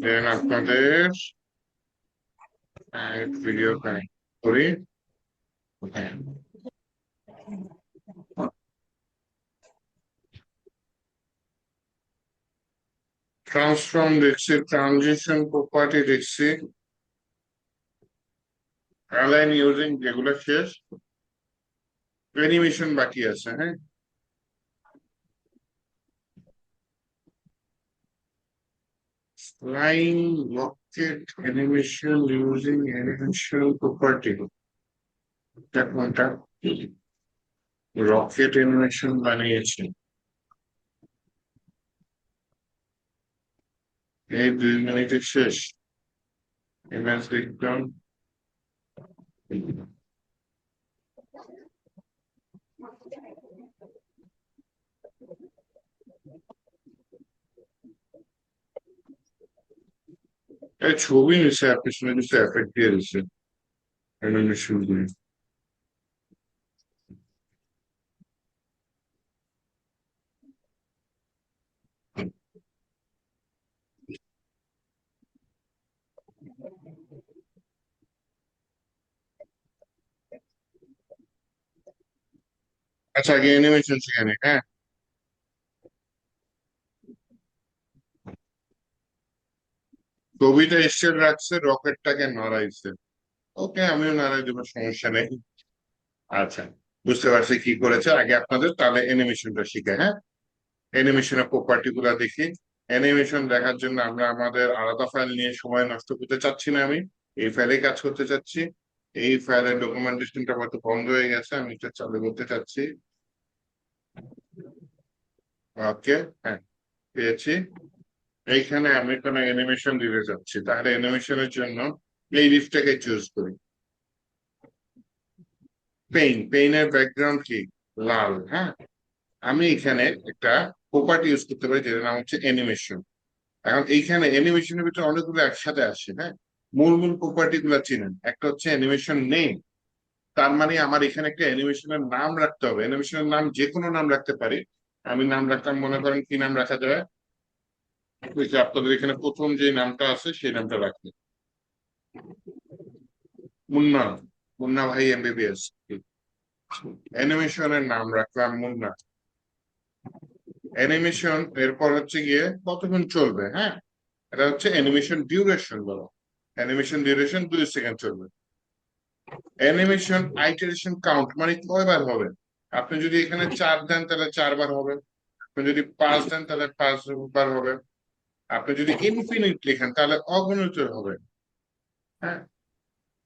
দেন আপনাদের video connect করি। Transform দেখছি, ট্রানজিশন প্রপার্টি দেখছি, অ্যালাইন ইউজিং যেগুলো শেষ, অ্যানিমেশন বাকি আছে। হ্যাঁ, flying rocket animation using animation property, কোনটা? রকেট অ্যানিমেশন বানিয়েছে এই 2 মিনিটের শেষ। ইমেজ দেখলাম। এই ছবি নিচ্ছে, পিছনে কিছু এফেক্ট দিয়ে দিচ্ছে অ্যানিমেশন দিয়ে। আচ্ছা, আগে অ্যানিমেশন শিখে নি। হ্যাঁ, ছবিটা স্টিল রাখছে, রকেটটাকে নড়াইছে। ওকে, আমিও নাড়াই দেবো, সমস্যা নেই। আচ্ছা, বুঝতে পারছি কি করেছে। আগে আপনাদের তাহলে অ্যানিমেশনটা শিখে, হ্যাঁ, অ্যানিমেশনের প্রপার্টি গুলা দেখি। অ্যানিমেশন দেখার জন্য আমরা আমাদের আলাদা ফাইল নিয়ে সময় নষ্ট করতে চাচ্ছি না। আমি এই ফাইলে কাজ করতে চাচ্ছি। এই ফাইলের ডকুমেন্টেশনটা হয়তো বন্ধ হয়ে গেছে, আমি এটা চালু করতে চাচ্ছি। ওকে, হ্যাঁ, পেয়েছি। এইখানে আমি কোনো অ্যানিমেশন দিতে যাচ্ছি, তাহলে অ্যানিমেশনের জন্য এই লিস্টটাকে চুজ করি। পেইনের ব্যাকগ্রাউন্ড কি? লাল। হ্যাঁ, আমি এখানে একটা প্রপার্টি ইউজ করতে পারি যেটার নাম হচ্ছে অ্যানিমেশন। এখন এইখানে অ্যানিমেশনের ভিতরে অনেকগুলো একসাথে আসে। হ্যাঁ, মূল মূল প্রপার্টি গুলো চিনেন। একটা হচ্ছে অ্যানিমেশন নেম, তার মানে আমার এখানে একটা অ্যানিমেশনের নাম রাখতে হবে। অ্যানিমেশনের নাম যে কোনো নাম রাখতে পারি। আমি নাম রাখলাম, মনে করেন কি নাম রাখা যায়? ওই যে আপনাদের এখানে প্রথম যে নামটা আছে সেই নামটা রাখি, মুন্না। মুন্না ভাই এমবিবিএস। অ্যানিমেশনের নাম রাখলাম মুন্না। অ্যানিমেশন এরপর হচ্ছে গিয়ে কতক্ষণ চলবে। হ্যাঁ, এটা হচ্ছে অ্যানিমেশন ডিউরেশন বলো। অ্যানিমেশন ডিউরেশন 2 সেকেন্ড চলবে। অ্যানিমেশন আইটারেশন কাউন্ট মানে কয়বার হবে। আপনি যদি এখানে 4 দেন তাহলে 4 বার হবে। আপনি যদি 5 দেন তাহলে 5 বার হবে। আপনি যদি ইনফিনিট লিখেন তাহলে অগণিত হবে। হ্যাঁ,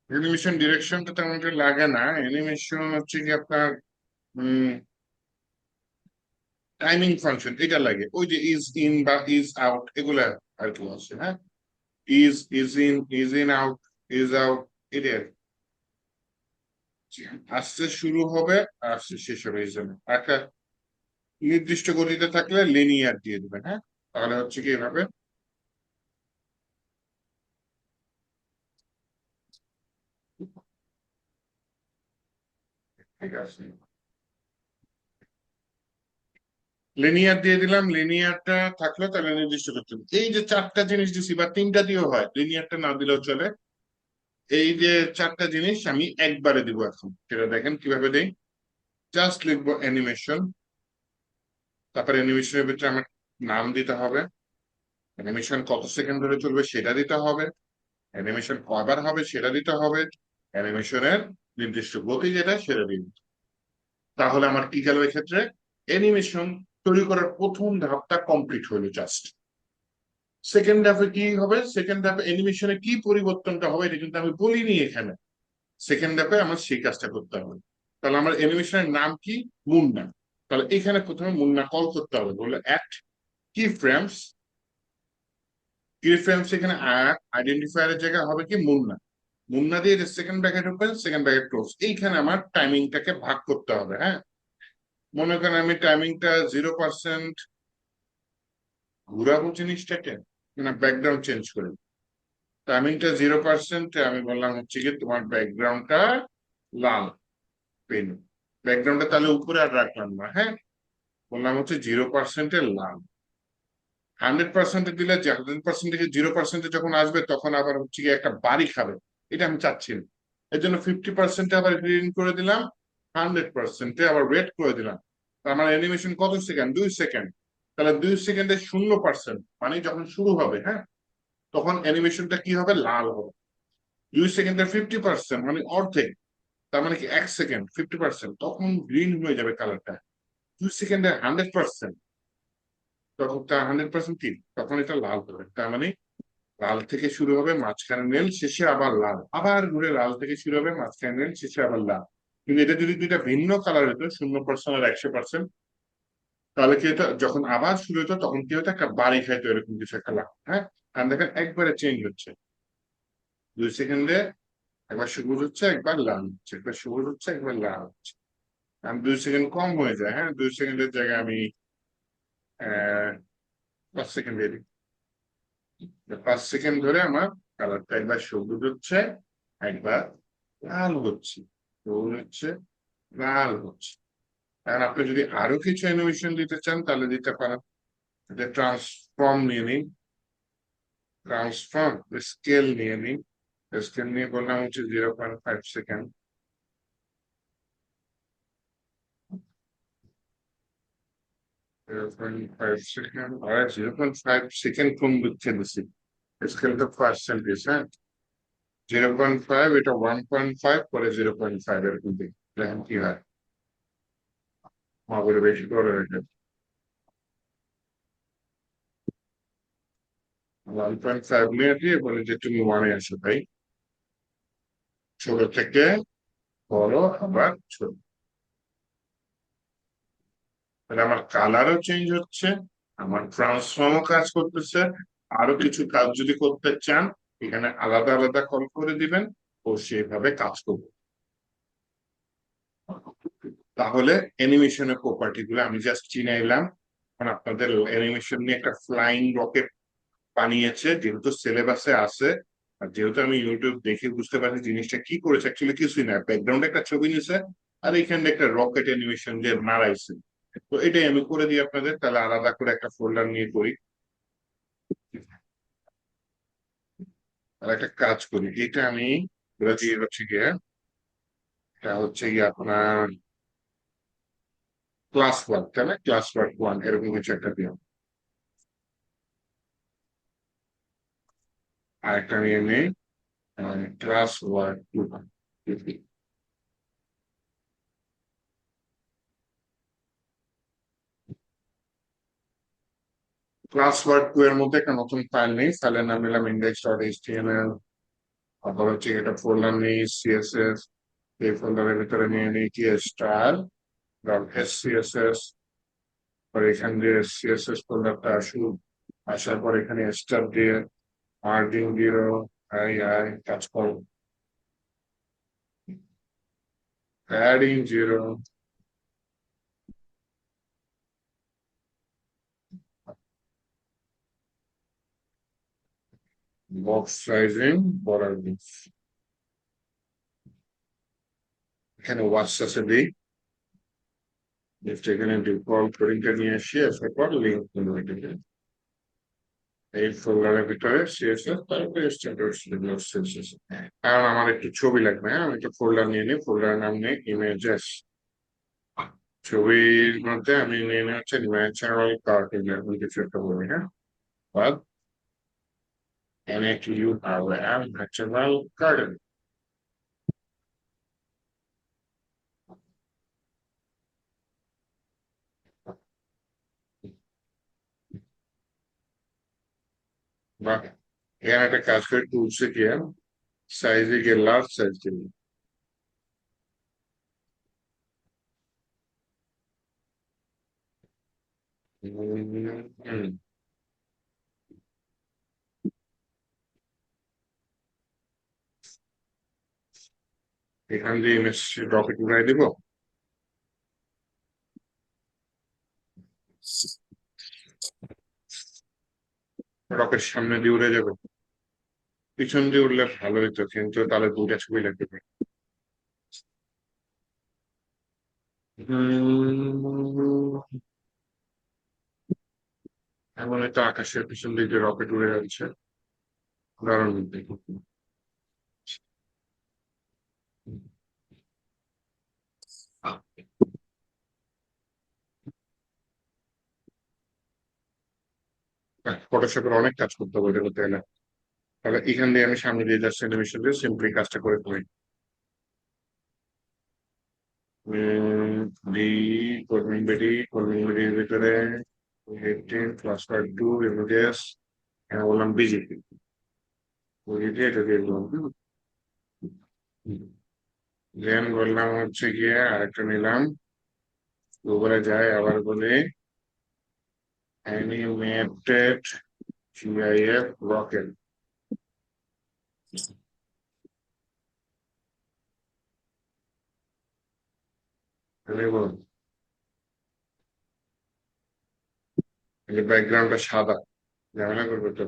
অ্যানিমেশন ডিরেকশনটা তেমন একটা লাগে না। অ্যানিমেশন হচ্ছে কি আপনার টাইমিং ফাংশন এটা লাগে। ওই যে ইজ ইন বা ইজ আউট এগুলা আর কি আছে। হ্যাঁ, is in out, is out, এটা আর কি। আসতে শুরু হবে, আসতে শেষ হবে, এই জন্য একটা নির্দিষ্ট গতিতে থাকলে লিনিয়ার দিয়ে দিবেন। হ্যাঁ, তাহলে হচ্ছে কি এভাবে। ঠিক আছে, লিনিয়ার দিয়ে দিলাম। লিনিয়ারটা থাকলে তাহলে নির্দিষ্ট করতে হবে। এই যে 4টা জিনিস দিছি বা 3টা দিয়েও হয়, লিনিয়ারটা না দিলেও চলে। এই যে 4টা জিনিস আমি একবারে দিব। এখন সেটা দেখেন কিভাবে দেই। জাস্ট লিখবো অ্যানিমেশন, তারপরে অ্যানিমেশনের ভিতরে আমার নাম দিতে হবে, অ্যানিমেশন কত সেকেন্ড ধরে চলবে সেটা দিতে হবে, অ্যানিমেশন কয়বার হবে সেটা দিতে হবে, অ্যানিমেশনের নির্দিষ্ট গতি যেটা সেটা দিন। তাহলে আমার কি গেল এক্ষেত্রে? অ্যানিমেশন তৈরি করার প্রথম ধাপটা কমপ্লিট হলো জাস্ট। সেকেন্ড ধাপে কি হবে? সেকেন্ড ধাপে অ্যানিমেশনে কি পরিবর্তনটা হবে এটা কিন্তু আমি বলিনি এখানে। সেকেন্ড ধাপে আমার সেই কাজটা করতে হবে। তাহলে আমার অ্যানিমেশনের নাম কি? মুন্না। তাহলে এখানে প্রথমে মুন্না কল করতে হবে, বলে অ্যাট কি ফ্রেমস। কি ফ্রেমস এখানে আইডেন্টিফায়ারের জায়গায় হবে কি মুন্না। মুন্না দিয়ে second bracket open, second bracket close. এইখানে আমার টাইমিংটাকে ভাগ করতে হবে। হ্যাঁ, মনে করেন আমি টাইমিংটা 0% ঘুরাবো জিনিসটাকে, মানে ব্যাকগ্রাউন্ড চেঞ্জ করে। টাইমিংটা 0% আমি বললাম হচ্ছে কি তোমার ব্যাকগ্রাউন্ডটা লাল পেন। ব্যাকগ্রাউন্ডটা তাহলে উপরে আর রাখলাম না। হ্যাঁ, বললাম হচ্ছে 0%-এর লাল। 100%-এ দিলে যে 100% থেকে 0%-এ যখন আসবে তখন আবার হচ্ছে গিয়ে একটা বাড়ি খাবে। এটা আমি চাচ্ছি না। এর জন্য 50%-এ আবার গ্রিন করে দিলাম, 100%-এ আবার রেড করে দিলাম। আমার অ্যানিমেশন কত সেকেন্ড? 2 সেকেন্ড। তাহলে 2 সেকেন্ডে 0%, মানে যখন শুরু হবে, হ্যাঁ, তখন অ্যানিমেশনটা কি হবে? লাল হবে। 2 সেকেন্ডে 50%, মানে অর্ধেক। তার মানে কি 1 সেকেন্ড 50%, তখন গ্রিন হয়ে যাবে কালারটা। 2 সেকেন্ডে 100%, তখন তা 100% কি, তখন এটা লাল হবে। তার মানে লাল থেকে শুরু হবে, মাঝখানে নীল, শেষে আবার লাল, আবার ঘুরে লাল থেকে শুরু হবে, মাঝখানে নীল, শেষে আবার লাল। কিন্তু এটা যদি দুইটা ভিন্ন কালার হতো, 0% আর 100%, তাহলে কি এটা যখন আবার শুরু হতো তখন কি হতো? একটা বাড়ি খাইতো, এরকম কিছু একটা লাভ, হ্যাঁ। কারণ দেখেন একবারে চেঞ্জ হচ্ছে। 2 সেকেন্ডে একবার সবুজ হচ্ছে, একবার লাল হচ্ছে, একবার সবুজ হচ্ছে, একবার লাল হচ্ছে। আমি 2 সেকেন্ড কম হয়ে যায়, হ্যাঁ, 2 সেকেন্ডের জায়গায় আমি 5 সেকেন্ড দিয়ে দিই। 5 সেকেন্ড ধরে আমার কালারটা একবার সবুজ হচ্ছে, একবার লাল হচ্ছে, সবুজ হচ্ছে, লাল হচ্ছে। আর আপনি যদি আরো কিছু অ্যানিমেশন দিতে চান তাহলে দিতে পারেন। এটা ট্রান্সফর্ম নিয়ে নিন, ট্রান্সফর্ম স্কেল নিয়ে নিন। স্কেল নিয়ে বললাম হচ্ছে 0.5 সেকেন্ড। 0.5 সেকেন্ড আর 0.5 সেকেন্ড কোন দিচ্ছে দিচ্ছি? স্কেল তো পার্সেন্টেজ, হ্যাঁ। 0.5, এটা 1.5 পরে 0.5, এরকম দিই, দেখেন কি হয়। মাগুরে বেশি করে রেখে 1.5 নিয়ে দিয়ে বলে যে তুমি ওয়ানে আসো, তাই ছোট থেকে বড় আবার ছোট। তাহলে আমার কালারও চেঞ্জ হচ্ছে, আমার ট্রান্সফর্মও কাজ করতেছে। আরো কিছু কাজ যদি করতে চান, এখানে আলাদা আলাদা কল করে দিবেন, ও সেভাবে কাজ করবে। তাহলে অ্যানিমেশনের প্রপার্টি গুলো আমি জাস্ট চিনাইলাম। এখন আপনাদের অ্যানিমেশন নিয়ে একটা ফ্লাইং রকেট বানিয়েছে, যেহেতু সিলেবাসে আছে, আর যেহেতু আমি ইউটিউব দেখে বুঝতে পারছি জিনিসটা কি করেছে, অ্যাকচুয়ালি কিছুই না, ব্যাকগ্রাউন্ডে একটা ছবি নিয়েছে আর এখানে একটা রকেট অ্যানিমেশন দিয়ে নাড়াইছে। তো এটাই আমি করে দিই আপনাদের, তাহলে আলাদা করে একটা ফোল্ডার নিয়ে করি। আর একটা কাজ করি, এটা আমি করে দিয়ে হচ্ছে গিয়ে, এটা হচ্ছে গিয়ে আপনার ক্লাস ওয়ার্ক, তাই না? ক্লাস ওয়ার্ক 1 এরকম কিছু একটা দিও। আর একটা নিয়ে নেই ক্লাস ওয়ার্ক 2। ক্লাস ওয়ার্ক 2 এর মধ্যে একটা নতুন ফাইল নেই, ফাইলের নাম নিলাম index.html। আবার হচ্ছে এটা ফোল্ডার নেই সিএসএস, এই ফোল্ডারের ভিতরে নিয়ে নিই কি স্টার ডট এসসিএসএস। পরে এখান দিয়ে সিএসএস ফোল্ডারটা আসুক, আসার পর এখানে স্টার দিয়ে মার্জিন জিরো, আই আই কাজ করো, adding zero, box sizing, border box. এখানে ওয়াচ আছে দিই, জাস্ট এখানে ডিফল্ট কোডিংটা নিয়ে আসি, আসার পর লিঙ্ক করবো এই ফোল্ডারের ভিতরে সিএসএস, তারপরে স্ট্যান্ডার্ড সিএসএস। কারণ আমার একটু ছবি লাগবে, হ্যাঁ, আমি একটা ফোল্ডার নিয়ে নিই, ফোল্ডারের নাম নেই ইমেজেস। ছবির মধ্যে আমি নিয়ে নিই হচ্ছে ন্যাচারাল কার্টুন, এরকম কিছু একটা বলি, হ্যাঁ, বাদ NATURAL ন্যাচারাল কার্টুন। বা এখানে একটা কাজ করে টুলসে গিয়ে সাইজে গিয়ে লার্জ সাইজ দিবি। এখান দিয়ে ইমেজ রকেট উড়াই দিব। রকেট সামনে দিয়ে উড়ে যাবে, পিছন দিয়ে উঠলে ভালো হতো, কিন্তু তাহলে দুইটা ছবি লাগবে। এমন একটা আকাশের পিছন দিকে রকেট উড়ে যাচ্ছে, দারুণ দেখতে। ফটোশপের অনেক কাজ করতে হবে এটা করতে গেলে। তাহলে এখান দিয়ে আমি সামনে দিয়ে যাচ্ছি অ্যানিমেশন দিয়ে সিম্পলি কাজটা করে ফেলি। ডি কর্মিং বেডির ভিতরে 18 ক্লাস্টার 2 ইমেজেস, বললাম বিজিপি, বুঝিয়ে এটা দিয়ে দিলাম। দেন বললাম হচ্ছে গিয়ে আরেকটা নিলাম, গুগলে যায় আবার বলি অ্যানিমেটেড জিআইএফ রকেট বল। ব্যাকগ্রাউন্ডটা সাদা, ঝামেলা করবে তো।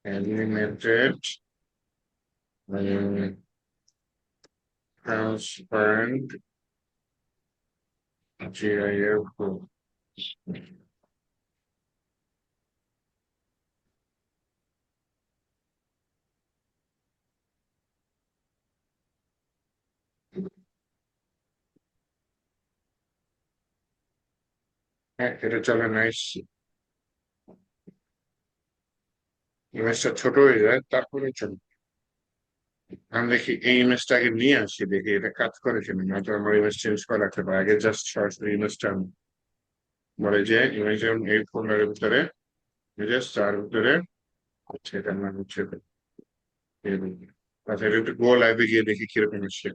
Animated transparent GIF. হ্যাঁ, এটা চলে, নাইস। ইমেজটা ছোট হয়ে যায় তারপরে চলে। আমি দেখি এই ইমেজটা আগে নিয়ে আসি, দেখি এটা কাজ করে কিনা, নয়তো আমার ইমেজ চেঞ্জ করা লাগতে পারে। আগে জাস্ট সরাসরি ইমেজটা বলে যে ইমেজ এই ফোল্ডারের ভিতরে ইমেজেস, তার ভিতরে হচ্ছে এটার নাম হচ্ছে আচ্ছা, এটা একটু গো লাইভে গিয়ে দেখি কিরকম আসছে।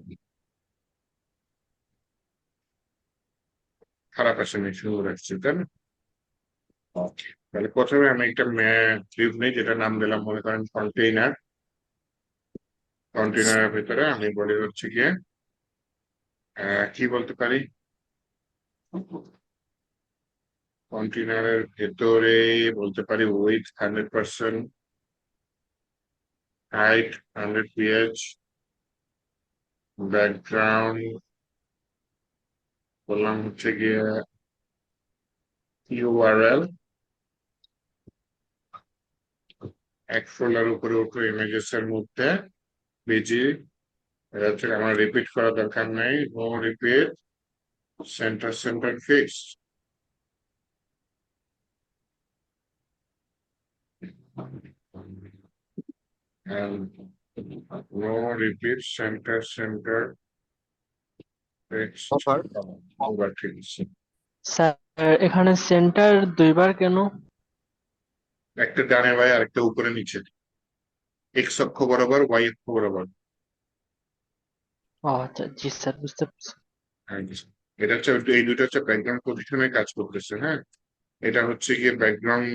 খারাপ আসেনি, সুন্দর আসছে, তাই না? Okay, তাহলে প্রথমে আমি একটা টিউব নিই, যেটা নাম দিলাম মনে করেন কন্টেইনার। কন্টেইনারের ভিতরে আমি বলি হচ্ছে গিয়ে কি বলতে পারি, কন্টেইনারের ভেতরে বলতে পারি উইথ 100%, হাইট 100 পিএইচ, ব্যাকগ্রাউন্ড বললাম হচ্ছে গিয়ে ইউআরএল, এক ফোল্ডার উপরে উঠো ইমেজেস এর মধ্যে বিজি। এটা হচ্ছে আমার রিপিট করা দরকার নেই, no repeat, center center fix, and no repeat, center fixed offer. over fix। Sir, এখানে সেন্টার দুইবার কেন? একটা ডানে বাই আরেকটা উপরে নিচে, এক্স অক্ষ বরাবর ওয়াই অক্ষ বরাবর। ও আচ্ছা, জি স্যার, বুঝতে পারছি। হ্যাঁ, এটা হচ্ছে এই দুটো হচ্ছে ব্যাকগ্রাউন্ড পজিশনে কাজ করতেছে, হ্যাঁ। এটা হচ্ছে গিয়ে ব্যাকগ্রাউন্ড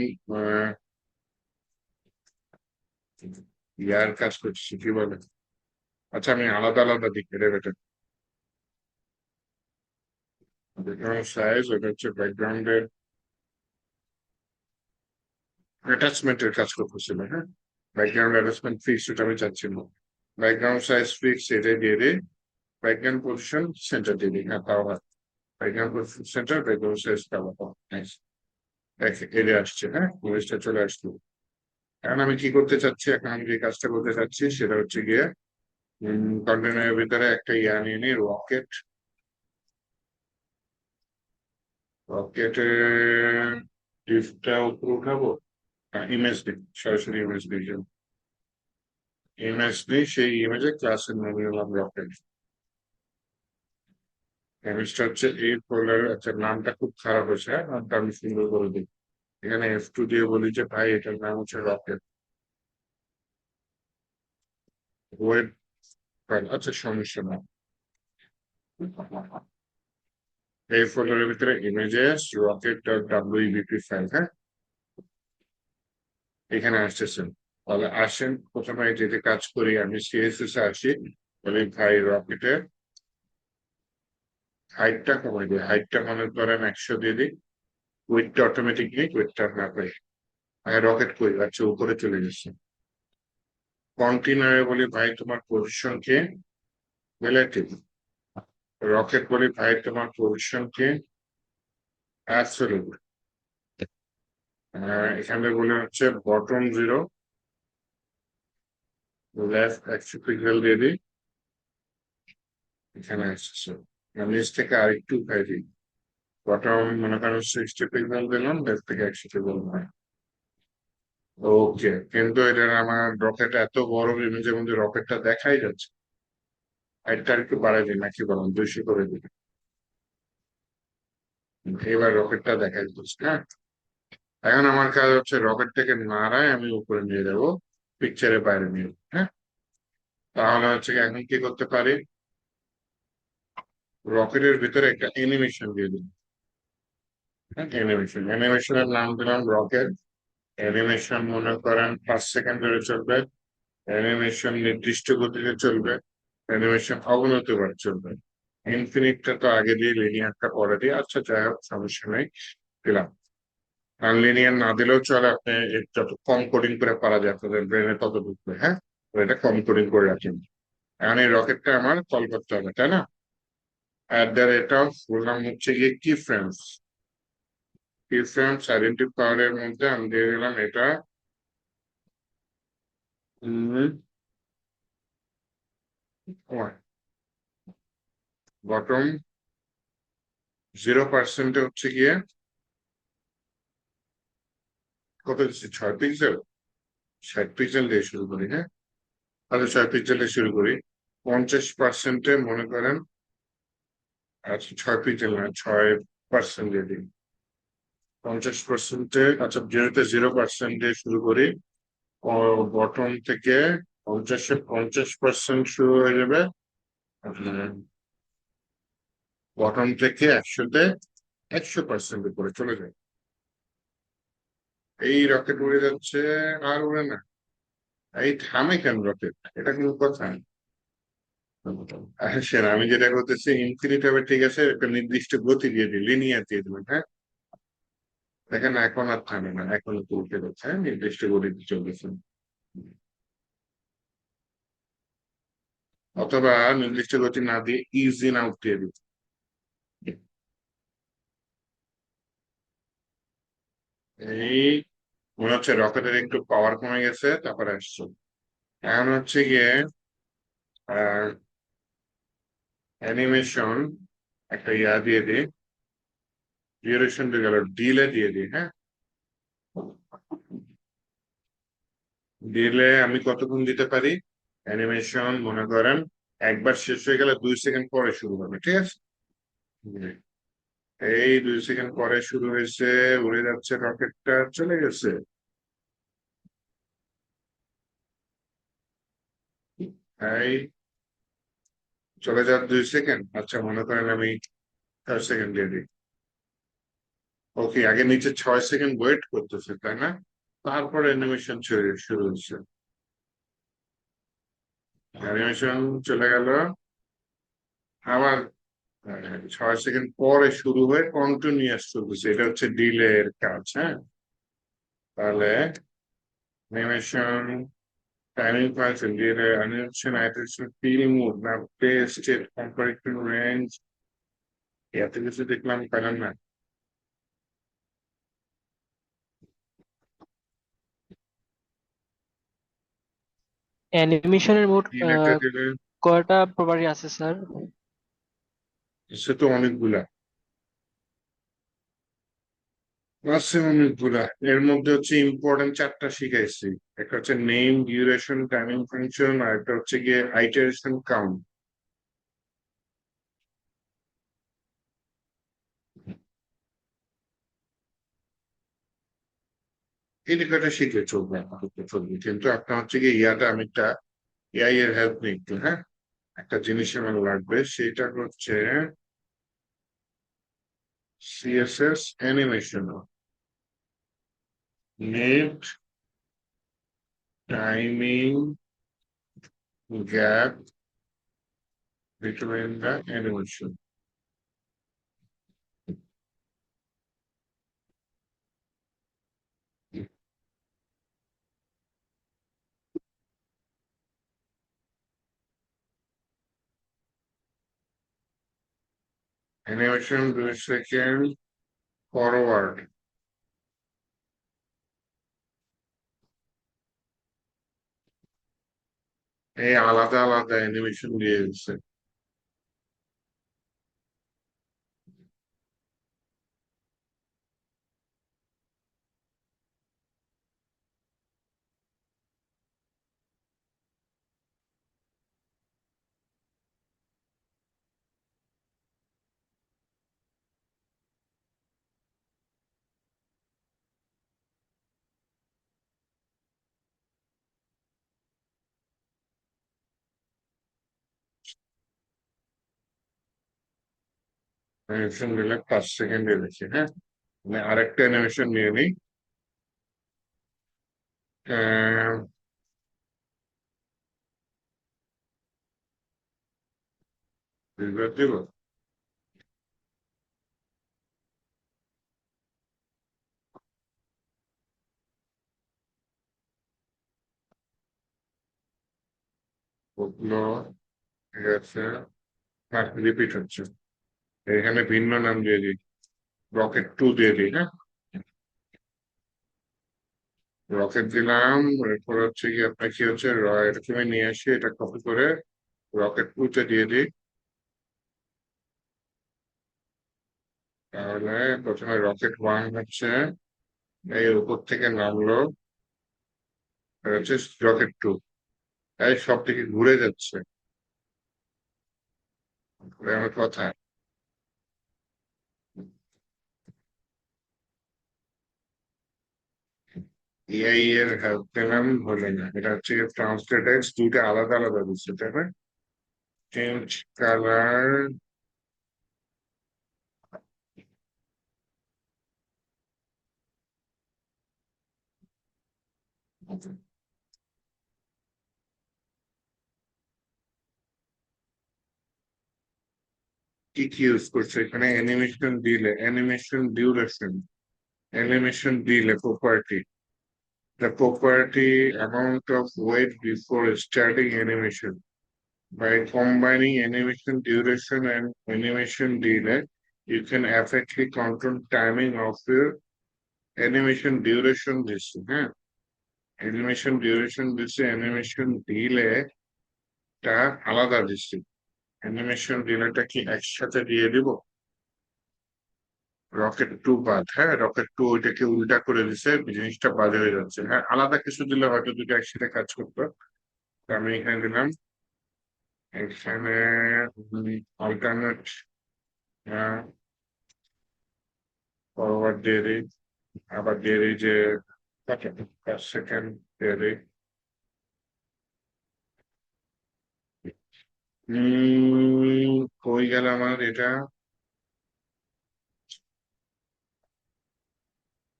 ইয়ার কাজ করছে, কি বলে, আচ্ছা আমি আলাদা আলাদা দিক এটা বেটার। ব্যাকগ্রাউন্ড সাইজ, এটা হচ্ছে ব্যাকগ্রাউন্ডের অ্যাটাচমেন্টের কাজ করতেছিল, হ্যাঁ। ব্যাকগ্রাউন্ড অ্যাটাচমেন্ট ফিক্স, এটা আমি চাচ্ছি না। ব্যাকগ্রাউন্ড সাইজ ফিক্স, এটাই দিয়ে দিই। ব্যাকগ্রাউন্ড পজিশন সেন্টার দিয়ে দিই, হ্যাঁ তাও হয়। Background position centre, background size তাও হয়, নাইস। এরে আসছে, হ্যাঁ ইমেজটা চলে আসলো। এখন আমি কি করতে চাচ্ছি, এখন আমি যে কাজটা করতে চাচ্ছি সেটা হচ্ছে গিয়ে কন্টেনারের ভিতরে একটা ইয়া নিয়ে নিই, রকেট। রকেটের ডিপটা উপরে উঠাবো, ইমেজ দিই, সরাসরি ইমেজ দিই। ইমেজ দিই, সেই ইমেজে ক্লাসের নাম নিলাম রকেট। ইমেজটা হচ্ছে এই ফোল্ডার, আচ্ছা নামটা খুব খারাপ হয়েছে, হ্যাঁ নামটা আমি সুন্দর করে দিই। এখানে F2 দিয়ে বলি যে ভাই এটার নাম হচ্ছে রকেট ওয়েব ফাইল, আচ্ছা সমস্যা না। এই ফোল্ডারের ভিতরে images rocket dot WBP file, হ্যাঁ এখানে আসতেছেন। তাহলে আসেন, প্রথমে যেতে কাজ করি আমি সিএসএস এ আসি, বলি ভাই রকেটের হাইটটা কমাই দিই, হাইটটা মনে করেন 100 দিয়ে দিই। উইথটা অটোমেটিক নেই, উইথটা না পাই। রকেট কই, আচ্ছা উপরে চলে গেছে। কন্টেনারে বলি ভাই তোমার পজিশন কে রিলেটিভ, রকেট বলি ভাই তোমার পজিশন কে অ্যাবসলিউট। এখানে বলে হচ্ছে বটম 0, লেফট 100 পিক্সেল দিয়ে দিই, এখানে আসছে। নিচ থেকে আরেকটু উঠাই দিই, বটম মনে করেন 60 পিক্সেল দিলাম, লেফট থেকে 100 পিক্সেল। ওকে, কিন্তু এটা আমার রকেট এত বড় ইমেজের মধ্যে রকেটটা দেখাই যাচ্ছে। এটা একটু বাড়াই দিন নাকি বলেন, 200 করে দিন। এবার রকেটটা দেখাই যাচ্ছে। হ্যাঁ, এখন আমার কাজ হচ্ছে রকেটটাকে নাড়ায় আমি উপরে নিয়ে যাবো, পিকচারের বাইরে নিয়ে যাবো। হ্যাঁ, তাহলে হচ্ছে কি এখন কি করতে পারি, রকেটের ভিতরে একটা অ্যানিমেশন দিয়ে দিন। হ্যাঁ, অ্যানিমেশনের নাম দিলাম রকেট। অ্যানিমেশন মনে করেন 5 সেকেন্ড ধরে চলবে, অ্যানিমেশন নির্দিষ্ট গতিতে চলবে, অ্যানিমেশন অবনতি বার চলবে। ইনফিনিটটা তো আগে দিয়ে, লিনিয়ারটা পরে দিয়ে, আচ্ছা যাই হোক সমস্যা নেই, দিলাম। আর লিনিয়ার না দিলেও চলে, আপনি যত কম কোডিং করে পারা যায় আপনাদের ব্রেনে তত ঢুকবে। হ্যাঁ, তো এটা কম কোডিং করে রাখেন। এখন এই রকেটটা আমার কল করতে হবে, তাই না? অ্যাট দ্য রেট অফ বললাম হচ্ছে গিয়ে কি ফ্রেন্ডস, কি ফ্রেন্ডস আইডেন্টিফায়ারের মধ্যে আমি দিয়ে দিলাম এটা বটম 0% হচ্ছে গিয়ে কত দিচ্ছি, 6 পিক্সেল। 60 পিক্সেল দিয়ে শুরু করি। হ্যাঁ, তাহলে 6 পিক্সেল দিয়ে শুরু করি। 50%-এ মনে করেন, আচ্ছা 6 পিক্সেল না, 6% দিয়ে দিই। 50%-এ, আচ্ছা যেহেতু 0% দিয়ে শুরু করি, বটম থেকে 50% শুরু হয়ে যাবে। বটম থেকে 100-তে 100% উপরে চলে যায়। এই রকেট উড়ে যাচ্ছে, আর উড়ে না। এই থামে কেন রকেট, এটা কোনো কথা? আসেন, আমি যেটা করতেছি ইনফিনিট হবে, ঠিক আছে, একটা নির্দিষ্ট গতি দিয়ে দিই, লিনিয়ার দিয়ে দিবেন। হ্যাঁ, দেখেন এখন আর থামে না, এখন তো উঠে যাচ্ছে। হ্যাঁ, নির্দিষ্ট গতিতে চলতেছে। অথবা নির্দিষ্ট গতি না দিয়ে ইজ ইন আউট দিয়ে দিই। এই মনে হচ্ছে রকেটের একটু পাওয়ার কমে গেছে, তারপরে আসছে। এখন হচ্ছে গিয়ে অ্যানিমেশন একটা ইয়া দিয়ে দিই, ডিউরেশন দিয়ে গেল, ডিলে দিয়ে দিই। হ্যাঁ, দিলে আমি কতক্ষণ দিতে পারি, অ্যানিমেশন মনে করেন একবার শেষ হয়ে গেলে 2 সেকেন্ড পরে শুরু হবে, ঠিক আছে? এই 2 সেকেন্ড পরে শুরু হয়েছে, উড়ে যাচ্ছে রকেটটা, চলে গেছে। এই চলে যাওয়ার 2 সেকেন্ড, আচ্ছা মনে করেন আমি 4 সেকেন্ড দিয়ে দিই। ওকে, আগে নিচে 6 সেকেন্ড ওয়েট করতেছে, তাই না? তারপরে অ্যানিমেশন শুরু হচ্ছে। অ্যানিমেশন চলে গেল, আবার 6 সেকেন্ড পরে শুরু হয়ে কন্টিনিউয়াস চলতেছে, এটা হচ্ছে ডিলে এর কাজ। হ্যাঁ, তাহলে animation timing function delay animation iteration fill mode না স্টেট কম্পারেটিভ রেঞ্জ, এত কিছু দেখলাম, পেলাম না। অ্যানিমেশনের মোট ডিলেটা দিলে কয়টা প্রপার্টি আছে স্যার? সে তো অনেকগুলা, আছে অনেকগুলা। এর মধ্যে হচ্ছে ইম্পর্টেন্ট 4টা শিখাইছি। একটা হচ্ছে নেম, ডিউরেশন, টাইমিং ফাংশন, আর একটা হচ্ছে গিয়ে আইটারেশন কাউন্ট। এই লেখাটা শিখলে চলবে, আমাদের চলবে, কিন্তু আপনার হচ্ছে গিয়ে ইয়াটা আমি একটা এআই এর হেল্প নিই একটু। হ্যাঁ, একটা জিনিস আমার লাগবে, সেটা হচ্ছে CSS animation, net timing gap between the animation. Animation 2 second, forward, এই আলাদা আলাদা অ্যানিমেশন দিয়ে দিচ্ছে। অ্যানিমেশন দিলে 5 সেকেন্ডে দেখি, হ্যাঁ। মানে আরেকটা অ্যানিমেশন নিয়ে নিই। আহ, দিব। ওগুলো ঠিক আছে, হ্যাঁ রিপিট হচ্ছে। এখানে ভিন্ন নাম দিয়ে দিই, রকেট 2 দিয়ে দিই, হ্যাঁ। রকেট দিলাম, এরপর হচ্ছে কি আপনার কি হচ্ছে এরকমই নিয়ে আসি, এটা কপি করে রকেট 2 তে দিয়ে দিই। তাহলে প্রথমে রকেট 1 হচ্ছে এই উপর থেকে নামলো, আর হচ্ছে রকেট 2, তাই সব দিকে ঘুরে যাচ্ছে। আমার কথা, এআই এর হেল্প পেলাম, হলো না। এটা হচ্ছে ট্রান্সলেট টেক্সট দুইটা আলাদা আলাদা দিচ্ছে, তাই না? চেঞ্জ কালার, কি কি ইউজ করছে এখানে? অ্যানিমেশন দিলে, অ্যানিমেশন ডিউরেশন, অ্যানিমেশন দিলে property, the property amount of wait before starting animation. By combining animation duration and animation delay, you can effectively control timing of your animation duration দিচ্ছে, হ্যাঁ। Animation duration দিচ্ছে, animation delay টা আলাদা দিচ্ছে। Animation ডিলেটা কি একসাথে দিয়ে দিব? রকেট 2 বাদ, হ্যাঁ, রকেট 2 ওইটাকে উল্টা করে দিছে, জিনিসটা বাজে হয়ে যাচ্ছে, হ্যাঁ। আলাদা কিছু দিলে হয়তো দুটো একসাথে কাজ করতো। তো আমি এখানে দিলাম, এখানে অল্টারনেট ফরওয়ার্ড দিয়ে দিই, আবার দিয়ে দিই যে 5 সেকেন্ড দিয়ে দিই। হয়ে গেল আমার এটা।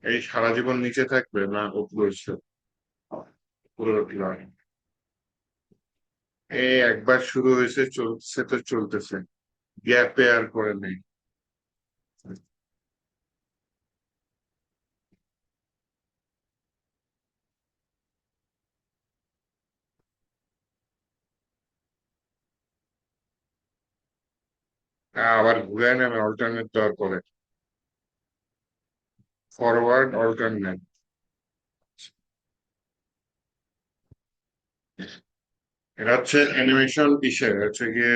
এই সারা জীবন নিচে থাকবে না উপরে উঠছে? উপরে উঠলো। এই একবার শুরু হয়েছে, চলছে তো চলতেছে, গ্যাপে আর করে নেই। আবার ঘুরে নেবে অল্টারনেট দেওয়ার পরে, ফরওয়ার্ড অল্টারনেট। এটা হচ্ছে অ্যানিমেশন কিসের হচ্ছে গিয়ে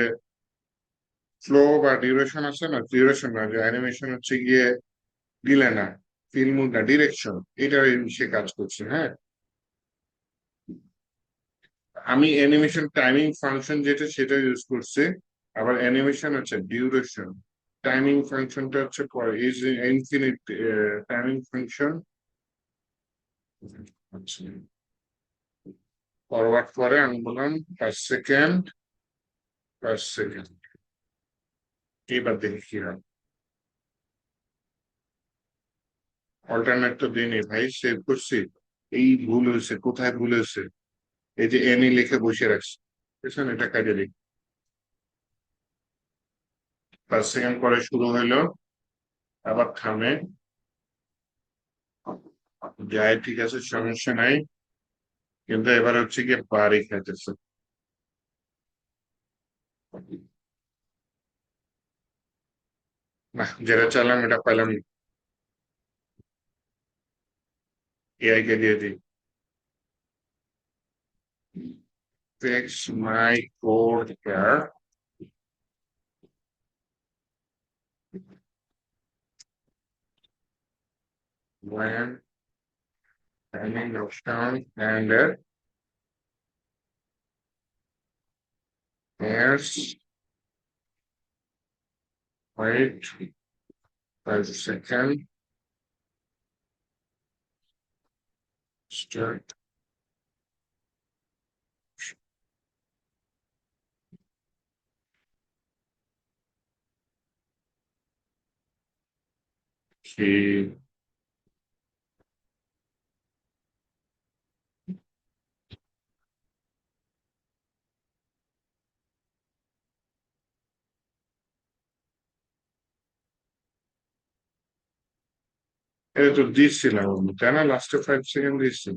ফ্লো বা ডিউরেশন আছে না, ডিউরেশন না, যে অ্যানিমেশন হচ্ছে গিয়ে দিলে না, ফিল্ম না, ডিরেকশন, এটা সে কাজ করছে, হ্যাঁ। আমি অ্যানিমেশন টাইমিং ফাংশন যেটা সেটা ইউজ করছি। আবার অ্যানিমেশন হচ্ছে ডিউরেশন, টাইমিং ফাংশনটা হচ্ছে ইজ ইনফিনিট টাইমিং ফাংশন। আচ্ছা, ফরওয়ার্ড করে আমি বললাম 5 সেকেন্ড, 5 সেকেন্ড। এবার দেখি কি হয়। অল্টারনেট তো দিনই ভাই, সেভ করছি। এই ভুল হয়েছে, কোথায় ভুল হয়েছে? এই যে এনি লিখে বসে রাখছি, বুঝছেন? এটা কাজে দিই। 5 সেকেন্ড পরে শুরু হইলো, আবার থামে যায়, ঠিক আছে, সমস্যা নাই। কিন্তু এবার হচ্ছে গিয়ে বাড়ি খাইতেছে। না, যেটা চাইলাম এটা পাইলাম না। এআই কে দিয়ে দিই fix my code here when timing option and here's wait 5 seconds start key এটা তো দিচ্ছিলাম আমি, তাই না? লাস্টে 5 সেকেন্ড দিচ্ছি।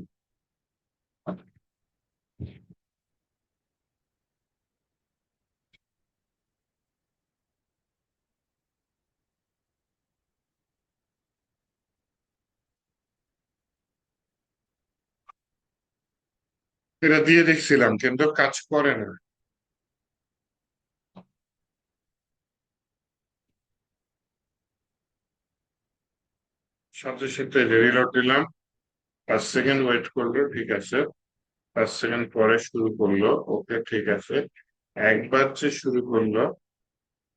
এটা দিয়ে দেখছিলাম কিন্তু কাজ করে না। সাথে সাথে রিলোড দিলাম, 5 সেকেন্ড ওয়েট করলো, ঠিক আছে। 5 সেকেন্ড পরে শুরু করলো, ওকে ঠিক আছে। একবার যে শুরু করলো,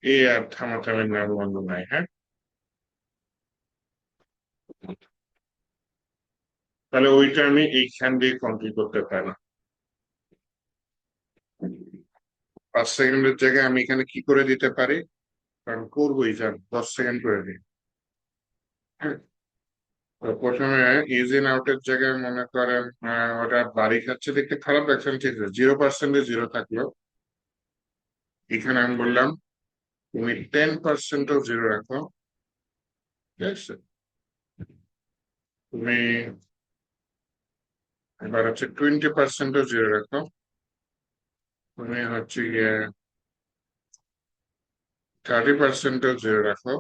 এ আর থামাথামের নাম গন্ধ নাই, হ্যাঁ। তাহলে ওইটা আমি এইখান দিয়ে কমপ্লিট করতে পারি। 5 সেকেন্ডের জায়গায় আমি এখানে কি করে দিতে পারি, কারণ করবোই, যান 10 সেকেন্ড করে দিই, হ্যাঁ। তো প্রথমে ইজ ইন আউটের জায়গায় মনে করেন ওটা বাড়ি খাচ্ছে দেখতে খারাপ লাগছে, ঠিক আছে, 0%-এ 0 থাকলো। এখানে আমি বললাম তুমি 10%ও 0 রাখো, ঠিক আছে। তুমি এবার হচ্ছে 20%ও 0 রাখো, তুমি হচ্ছে গিয়ে 30%ও 0 রাখো,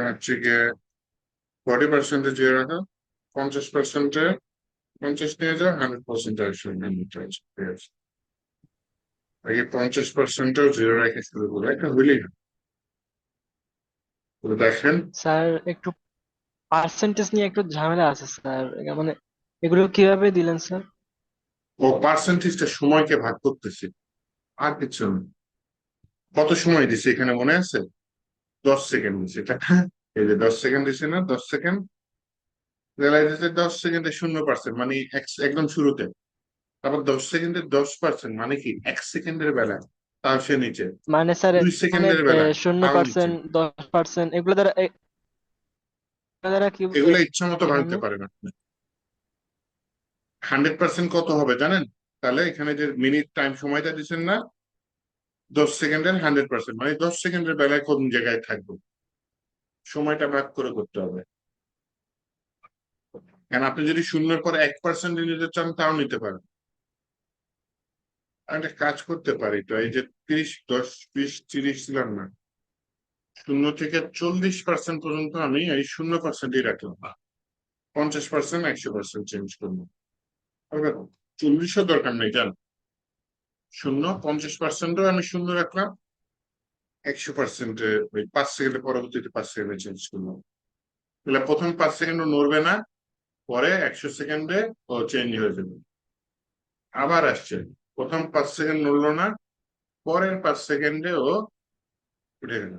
হচ্ছে গিয়ে 40%-এ 0 রাখো, 50%-এ 50 নিয়ে যাও, 100% একশো নিতে হচ্ছে, ঠিক আছে। আগে 50%ও 0 রেখে শুরু করবো, একটা হইলেই না। তো দেখেন, স্যার একটু পার্সেন্টেজ নিয়ে একটু ঝামেলা আছে স্যার, মানে এগুলো কিভাবে দিলেন স্যার? ও পার্সেন্টেজটা সময়কে ভাগ করতেছি, আর কিছু না। কত সময় দিছে এখানে মনে আছে? 10 সেকেন্ড দিছে, এটা এই যে 10 সেকেন্ড দিছে না, 10 সেকেন্ড রিয়েলাইজ হচ্ছে 10 সেকেন্ডে 0%, মানে একদম শুরুতে। তারপর 10 সেকেন্ডের 10% মানে কি 1 সেকেন্ডের বেলায় তাও সে নিচে, মানে স্যার দুই এখানে সেকেন্ডের বেলায় শূন্য তাও নিচে। পার্সেন্ট 10% এগুলো দ্বারা এগুলো দ্বারা কি এগুলো ইচ্ছা মতো ভাঙতে এখানে? পারে না। 100% কত হবে জানেন? তাহলে এখানে যে মিনিট টাইম সময়টা দিচ্ছেন না, 10 সেকেন্ডের 100%, মানে 10 সেকেন্ডের বেলায় কোন জায়গায় থাকবো, সময়টা ভাগ করে করতে হবে। কারণ আপনি যদি শূন্যের পর 1% নিতে চান তাও নিতে পারেন। আমি একটা কাজ করতে পারি তো, এই যে 30, 10, 20, 30 ছিলাম না, 0 থেকে 40% পর্যন্ত আমি এই 0%ই রাখলাম, 50% 100% চেঞ্জ করবো। আবার 40ও দরকার নেই, জান। 50%ও আমি শূন্য রাখলাম, 100% ওই 5 সেকেন্ডের পরবর্তীতে 5 সেকেন্ডে চেঞ্জ করলাম। তাহলে প্রথম 5 সেকেন্ডও নড়বে না, পরে 100 সেকেন্ডে ও চেঞ্জ হয়ে যাবে। আবার আসছে, প্রথম 5 সেকেন্ড নড়লো না, পরের 5 সেকেন্ডে ও উঠে গেল।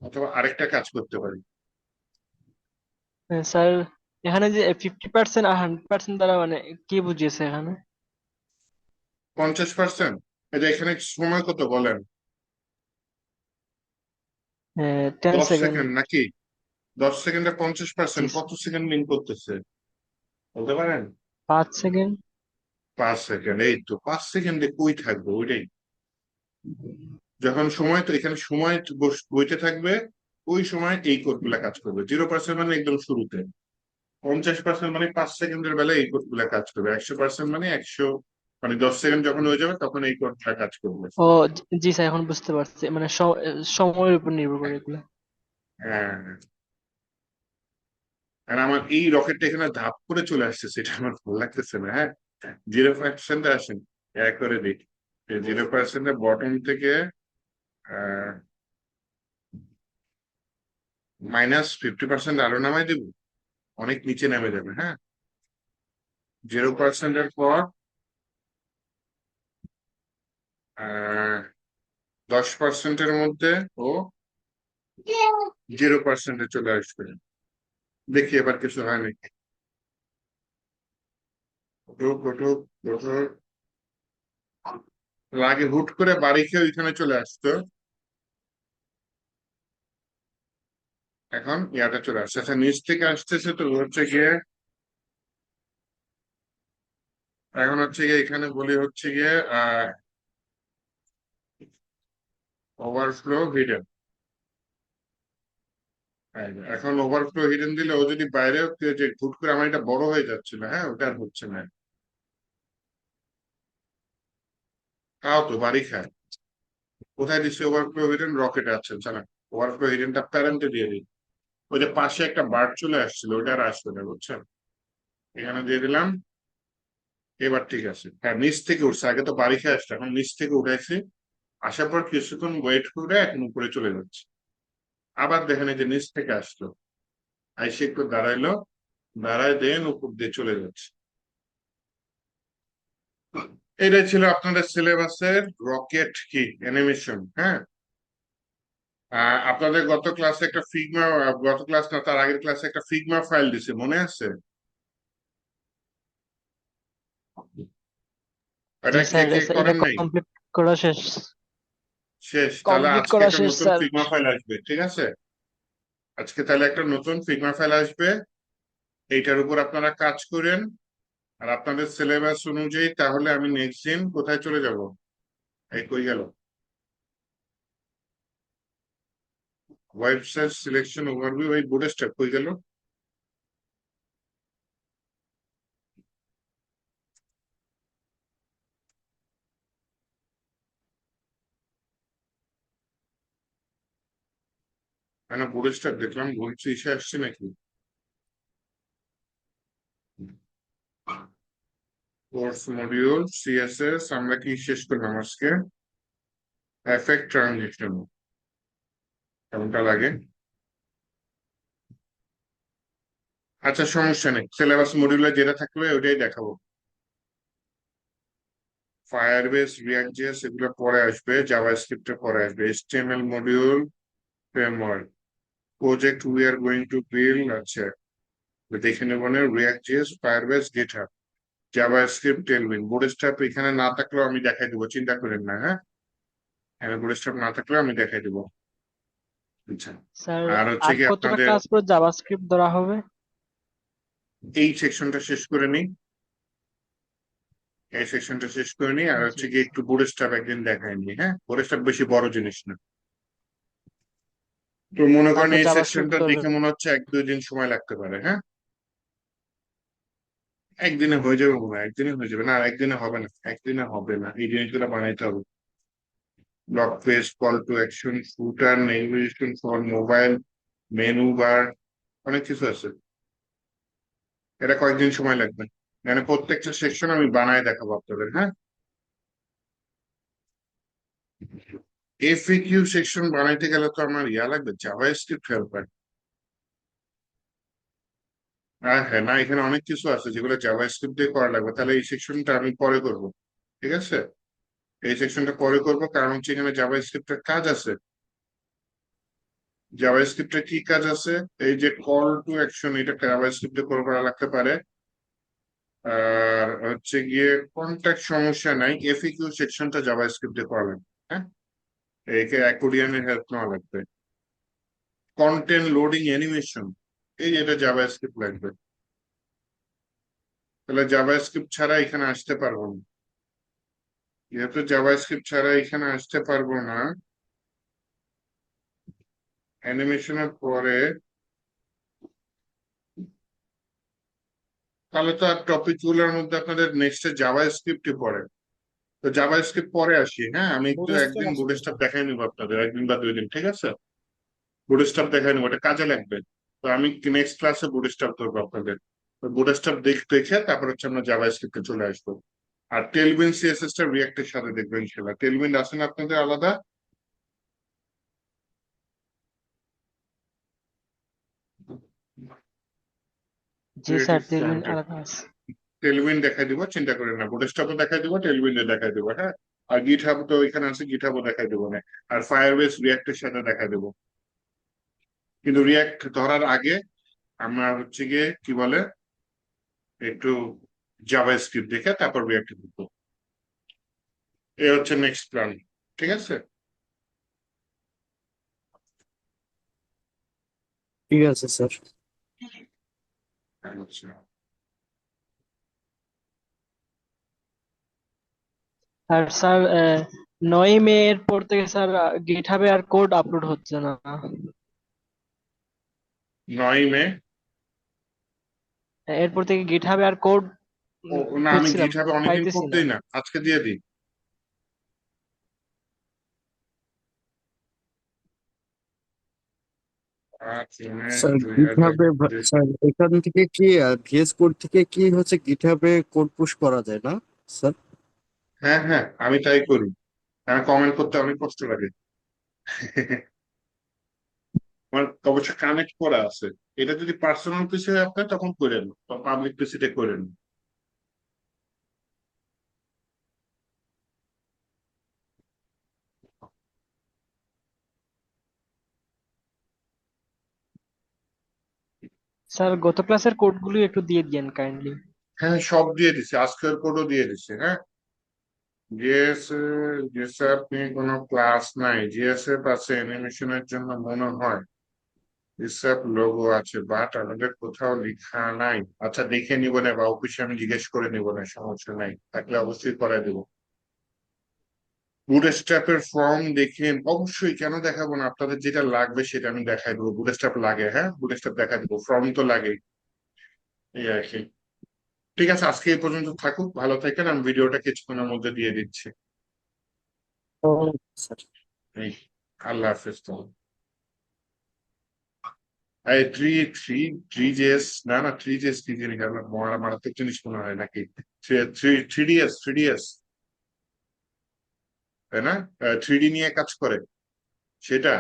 অথবা আরেকটা কাজ করতে পারি, স্যার এখানে যে 50% আর 100% দ্বারা মানে কি বুঝিয়েছে এখানে? 50%। এই যে এখানে সময় কত বলেন? 10 দশ সেকেন্ড। সেকেন্ড নাকি? 10 সেকেন্ডে জি 50%, কত সেকেন্ড মিন করতেছে বলতে পারেন? 5 সেকেন্ড। 5 সেকেন্ড, এই তো 5 সেকেন্ডে কই থাকবে ওইটাই। যখন সময়, তো এখানে সময় বইতে থাকবে, ওই সময় এই কোড গুলা কাজ করবে। 0% মানে একদম শুরুতে, 50% মানে 5 সেকেন্ডের বেলায় এই কোড গুলা কাজ করবে, 100% মানে 100, মানে 10 সেকেন্ড যখন হয়ে যাবে তখন এই কোডটা কাজ করবে। ও জি স্যার, এখন বুঝতে পারছি, মানে সময়ের উপর নির্ভর করে এগুলো। হ্যাঁ, আর আমার এই রকেটটা এখানে ধাপ করে চলে আসছে, সেটা আমার ভালো লাগতেছে না। হ্যাঁ, 0% আসেন, এক করে দিই। 0% বটম থেকে -50% আরো নামাই দেবো, অনেক নিচে নেমে যাবে। হ্যাঁ, 0%-এর পর 10%-এর মধ্যে ও 0%-এ চলে আসবে। দেখি এবার কিছু হয় নাকি। ঘটুক ঘটুক ঘটুক। আগে হুট করে বাড়ি খেয়ে ওইখানে চলে আসতো, এখন ইয়াটা চলে আসছে। আচ্ছা, নিচ থেকে আসতেছে তো হচ্ছে গিয়ে, এখন হচ্ছে গিয়ে এখানে বলি হচ্ছে গিয়ে ওভারফ্লো হিডেন। এখন ওভারফ্লো হিডেন দিলে ও যদি বাইরে, যে হুট করে আমার এটা বড় হয়ে যাচ্ছিল, হ্যাঁ ওটা আর হচ্ছে না। তাও তো বাড়ি খায়। কোথায় দিচ্ছি ওভারফ্লো হিডেন? রকেটে আছে, জানা। ওভারফ্লো হিডেনটা প্যারেন্টে দিয়ে দিই। ওই যে পাশে একটা বার্ড চলে আসছিল, ওটা আর আসবে না, বুঝছেন? এখানে দিয়ে দিলাম। এবার ঠিক আছে। হ্যাঁ, নিচ থেকে উঠছে, আগে তো বাড়ি খেয়ে আসছে, এখন নিচ থেকে উঠাইছি। আসার পর কিছুক্ষণ ওয়েট করে এখন উপরে চলে যাচ্ছে। আবার দেখেন এই যে নিচ থেকে আসলো, আইসে একটু দাঁড়াইলো, দাঁড়ায় দেন উপর দিয়ে চলে যাচ্ছে। এটাই ছিল আপনাদের সিলেবাসের রকেট কি অ্যানিমেশন। হ্যাঁ, আপনাদের গত ক্লাসে একটা ফিগমা, গত ক্লাস না তার আগের ক্লাসে একটা ফিগমা ফাইল দিছে, মনে আছে? জি এটা কে স্যার, কে এটা করেন নাই? কমপ্লিট করা শেষ। শেষ? তাহলে কমপ্লিট আজকে করা একটা শেষ নতুন স্যার। ফিগমা ফাইল আসবে, ঠিক আছে? আজকে তাহলে একটা নতুন ফিগমা ফাইল আসবে, এইটার উপর আপনারা কাজ করেন। আর আপনাদের সিলেবাস অনুযায়ী তাহলে আমি নেক্সট দিন কোথায় চলে যাব? এই কই গেল? ওয়েবসাইট সিলেকশন ওভারভিউ, এই বোর্ডের স্টেপ কই গেল? মানে বোর্ডের স্টেপ দেখলাম, বলছি ইসে আসছে নাকি? কোর্স মডিউল সিএসএস আমরা কি শেষ করলাম আজকে? এফেক্ট ট্রানজিশন কেমনটা লাগে? আচ্ছা, সমস্যা নেই, সিলেবাস মডিউলে যেটা থাকবে ওইটাই দেখাবো। ফায়ারবেস, রিয়াক্ট জেএস এগুলো পরে আসবে, জাভাস্ক্রিপ্টে পরে আসবে। HTML module, framework, project we are going to build. আচ্ছা, দেখে নেব না। React JS, Firebase, GitHub, JavaScript, Tailwind. Bootstrap এখানে না থাকলেও আমি দেখাই দেবো, চিন্তা করেন না। হ্যাঁ, এখানে বুটস্ট্র্যাপ না থাকলেও আমি দেখাই দেবো। আচ্ছা, স্যার, আর হচ্ছে আর কি কতটা আপনাদের ক্লাস পর জাভাস্ক্রিপ্ট ধরা হবে? এই সেকশনটা শেষ করে নিই, এই সেকশনটা শেষ করে নিই, আর জি হচ্ছে কি একটু বুটস্ট্র্যাপ একদিন দেখাই নি। হ্যাঁ, বুটস্ট্র্যাপ বেশি বড় জিনিস না। তো মনে করেন তারপর এই জাভাস্ক্রিপ্ট সেকশনটা ধরবে। দেখে মনে হচ্ছে 1-2 দিন সময় লাগতে পারে। হ্যাঁ, একদিনে হয়ে যাবে মনে হয়, একদিনে হয়ে যাবে না, একদিনে হবে না, একদিনে হবে না, এই জিনিসগুলো বানাইতে হবে। Block page, call to action, footer, navigation for mobile, menu bar, অনেক কিছু আছে। এটা কয়েকদিন সময় লাগবে, মানে প্রত্যেকটা সেকশন আমি বানায় দেখাবো আপনাদের। হ্যাঁ, এফএকিউ সেকশন বানাইতে গেলে তো আমার ইয়া লাগবে, জাভাস্ক্রিপ্ট হেল্পার। হ্যাঁ হ্যাঁ, না এখানে অনেক কিছু আছে যেগুলো জাভাস্ক্রিপ্ট দিয়ে করা লাগবে, তাহলে এই সেকশনটা আমি পরে করব, ঠিক আছে? এই সেকশনটা পরে করব, কারণ হচ্ছে এখানে জাভাস্ক্রিপ্টের কাজ আছে। জাভাস্ক্রিপ্টে কি কাজ আছে? এই যে কল টু অ্যাকশন, এটা জাভাস্ক্রিপ্টে কল করা লাগতে পারে। আর হচ্ছে গিয়ে কন্ট্যাক্ট, সমস্যা নাই, এফএকিউ সেকশনটা জাভাস্ক্রিপ্টে করা লাগবে। হ্যাঁ, একে অ্যাকোর্ডিয়নের হেল্প নেওয়া লাগবে। কন্টেন্ট লোডিং অ্যানিমেশন, এই যে এটা জাভাস্ক্রিপ্ট লাগবে। তাহলে জাভাস্ক্রিপ্ট ছাড়া এখানে আসতে পারবো না, যেহেতু জাভাস্ক্রিপ্ট ছাড়া এখানে আসতে পারবো না, অ্যানিমেশনের পরে, তাহলে তো আর টপিক গুলোর মধ্যে আপনাদের নেক্সট জাভাস্ক্রিপ্টই পড়ে। তো জাভাস্ক্রিপ্ট পরে আসি, হ্যাঁ আমি একটু বুটস্ট্র্যাপ একদিন আসবে। বুটস্ট্র্যাপ দেখাই নিবো আপনাদের, একদিন বা 2 দিন, ঠিক আছে? বুটস্ট্র্যাপ দেখাই নিবো, এটা কাজে লাগবে। তো আমি নেক্সট ক্লাসে বুটস্ট্র্যাপ ধরবো আপনাদের। তো বুটস্ট্র্যাপ দেখে তারপর হচ্ছে আমরা জাভাস্ক্রিপ্টে চলে আসবো। আর টেলভিন সিএসএস টা রিয়াক্টের সাথে দেখবেন ইনশাল্লাহ। টেলভিন আছে না আপনাদের আলাদা? জি ক্রিয়েটিভ স্যার, তেলুইন ফ্রন্টে আলাদা আছে। টেলভিন দেখাই দিব, চিন্তা করেন না। বুটস্ট্র্যাপও দেখাই দিব, টেলভিনে দেখাই দিব, হ্যাঁ। আর গিটহাব তো এখানে আছে, গিটহাবও দেখাই দিব না। আর ফায়ারবেস রিয়াক্টের সাথে দেখাই দিব। কিন্তু রিয়াক্ট ধরার আগে আমরা হচ্ছে গিয়ে কি বলে একটু জাভাস্ক্রিপ্ট দেখে তারপর রিয়াক্ট করবো। এই হচ্ছে নেক্সট প্ল্যান, ঠিক আছে? ঠিক আছে স্যার। আচ্ছা, আর স্যার 9 মে এর পর থেকে স্যার গিটহাবে আর কোড আপলোড হচ্ছে না। 9 মে? এরপর থেকে গিটহাবে আর কোড ও না, আমি খুঁজছিলাম, গিটহাবে অনেকদিন পাইতেছি কোড না। দিই না, আজকে দিয়ে দিই। স্যার দুই হাজার গিটহাবে, স্যার এখান থেকে কি ভিএস কোড থেকে কি হচ্ছে গিটহাবে কোড পুশ করা যায় না স্যার? হ্যাঁ হ্যাঁ, আমি তাই করি। আমার কমেন্ট করতে অনেক কষ্ট লাগে। আমার অবশ্য কানেক্ট করা আছে। এটা যদি পার্সোনাল পিসি হয় আপনার, তখন করেন, পাবলিক পিসিতে করেন। স্যার গত ক্লাসের কোডগুলো একটু দিয়ে দিয়েন কাইন্ডলি। হ্যাঁ, সব দিয়ে দিছে, আজকের কোডও দিয়ে দিছে, হ্যাঁ। জিএস, জিএস আপনি কোনো ক্লাস নাই, জিএসএফ আছে অ্যানিমেশনের জন্য মনে হয়। জিএসএফ লোগো আছে, বাট আমাদের কোথাও লেখা নাই। আচ্ছা দেখে নিব না, বা অফিসে আমি জিজ্ঞেস করে নিব না, সমস্যা নাই, থাকলে অবশ্যই করাই দেবো। বুটস্ট্র্যাপের ফর্ম দেখেন অবশ্যই, কেন দেখাবো না? আপনাদের যেটা লাগবে সেটা আমি দেখাই দেবো। বুটস্ট্র্যাপ লাগে, হ্যাঁ বুটস্ট্র্যাপ দেখা দেবো, ফর্ম তো লাগে। এই আর কি। ঠিক আছে, আজকে এই পর্যন্ত থাকুক, ভালো থাকেন, আমি ভিডিওটা কিছুক্ষণের মধ্যে দিয়ে দিচ্ছি। ও স্যার। এই, আল্লাহ হাফেজ তো। এই থ্রি থ্রি থ্রি জেএস, না না, থ্রি জেএস কি জিনিস? আমার মারাত্মক জিনিস মনে হয় নাকি? থ্রি ডিএস, তাই না? থ্রিডি নিয়ে কাজ করে সেটা।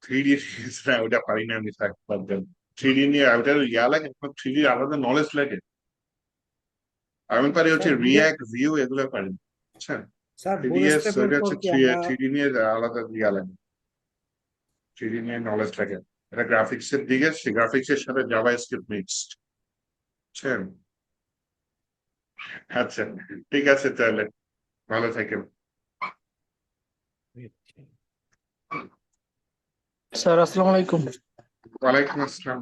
থ্রিডি না, ওটা পারি না আমি, থাক বাদ দেন। থ্রিডি নিয়ে ওটা ইয়া লাগে, থ্রিডি আলাদা নলেজ লাগে। আমি পারি হচ্ছে স্যার রিয়াক্ট, ভিউ, এগুলো পারি, বুঝছেন? স্যার থ্রিডিএস বুটস্ট্র্যাপের ওটা পর হচ্ছে কি আমরা থ্রিডি নিয়ে আলাদা ইয়া লাগে, থ্রিডি নিয়ে নলেজ লাগে। এটা গ্রাফিক্স এর দিকে, সে গ্রাফিক্স এর সাথে জাভা স্ক্রিপ্ট মিক্সড, বুঝছেন? আচ্ছা, ঠিক আছে তাহলে, ভালো থাকেন। স্যার আসসালামু আলাইকুম। ওয়ালাইকুম আসসালাম।